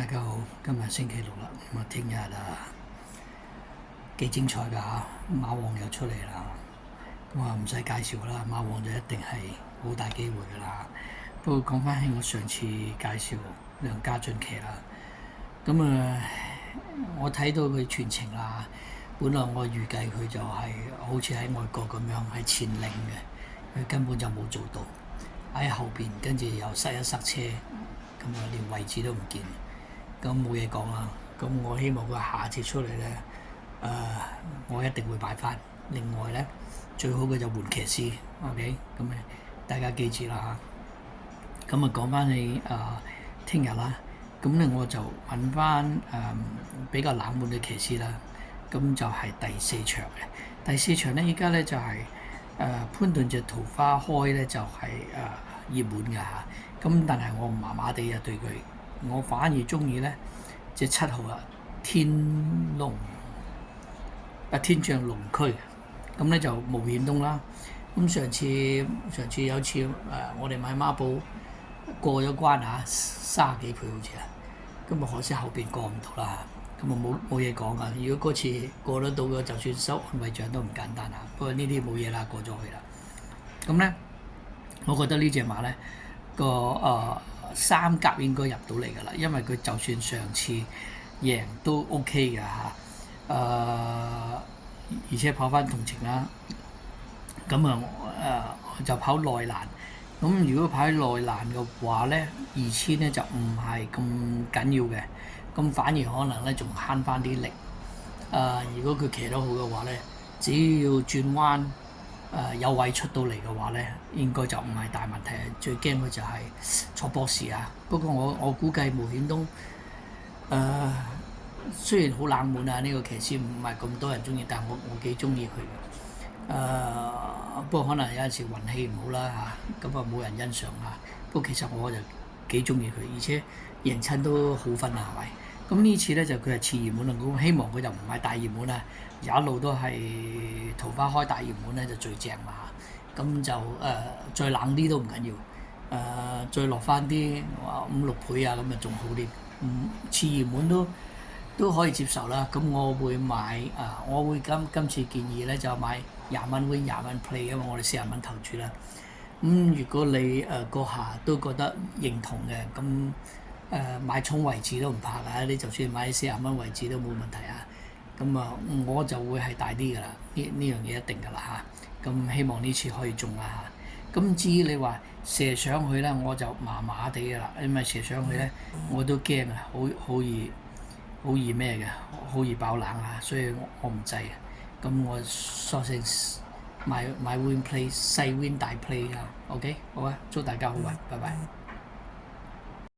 大家好，今日星期六啦，咁啊聽日幾精彩㗎嚇，馬王又出嚟啦，咁啊唔使介紹啦，馬王就一定係好大機會㗎啦。不過講翻起我上次介紹梁家俊騎啦，咁我睇到佢全程啦，本來我預計佢就係好似喺外國咁樣係前領嘅，佢根本就冇做到喺後邊，跟住又塞一塞車，咁啊連位置都唔見。咁冇嘢講啦，咁我希望佢下次出嚟咧，我一定會買翻。另外咧，最好嘅就換騎師，OK，咁大家記住啦嚇。咁講翻起聽日啦，咁咧我就揾翻比較冷門嘅騎師啦，咁就係第四場嘅。第四場咧，依家咧就係潘頓隻桃花開咧，就係熱門㗎嚇。咁但係我麻麻地啊對佢。我反而中意咧隻7號啦，天象龍區，咁咧就無險東啦。咁上次有次我哋買孖寶過咗關嚇，30幾倍好似啊，咁啊可惜後邊過唔到啦，咁啊冇嘢講啊。如果嗰次過得到嘅，就算收安慰獎都唔簡單啊。不過呢啲冇嘢啦，過咗去啦。咁咧，我覺得呢隻馬咧3甲應該入到嚟㗎啦，因為佢就算上次贏都 OK 嘅嚇，而且跑翻同程啦，咁就跑內欄，咁如果跑喺內欄嘅話咧，2000咧就唔係咁緊要嘅，咁反而可能咧仲慳翻啲力，如果佢騎得好嘅話咧，只要轉彎。有位出到嚟嘅話咧，應該就唔係大問題。最驚佢就係坐波士啊。不過我估計無險東雖然好冷門啊，呢個騎師唔係咁多人中意，但係我幾中意佢嘅。不過可能有陣時運氣唔好啦嚇，咁冇人欣賞嚇。不過其實我就幾中意佢，而且贏親都好分啊，係咪？咁呢次咧就佢係次熱門啦，咁希望佢就唔係大熱門啦，一路都係桃花開大熱門咧就最正啦。咁就再冷啲都唔緊要，再落翻啲5-6倍啊，咁啊仲好啲。次熱門都可以接受啦。咁我會買我會今次建議咧就買20蚊 win 20蚊 play，因為我哋40蚊投注啦。如果你個下都覺得認同嘅，咁買重位置都唔怕㗎，你就算買40蚊位置都冇問題啊。咁我就會係大啲㗎啦，呢樣嘢一定㗎啦嚇。咁希望呢次可以中啦嚇。咁至於你話射上去咧，我就麻麻地㗎啦，因為射上去咧我都驚啊，好易咩嘅，好易爆冷啊，所以我唔制啊。咁我索性買 win play 細 win 大 play 啊。OK， 好啊，祝大家好運，拜拜。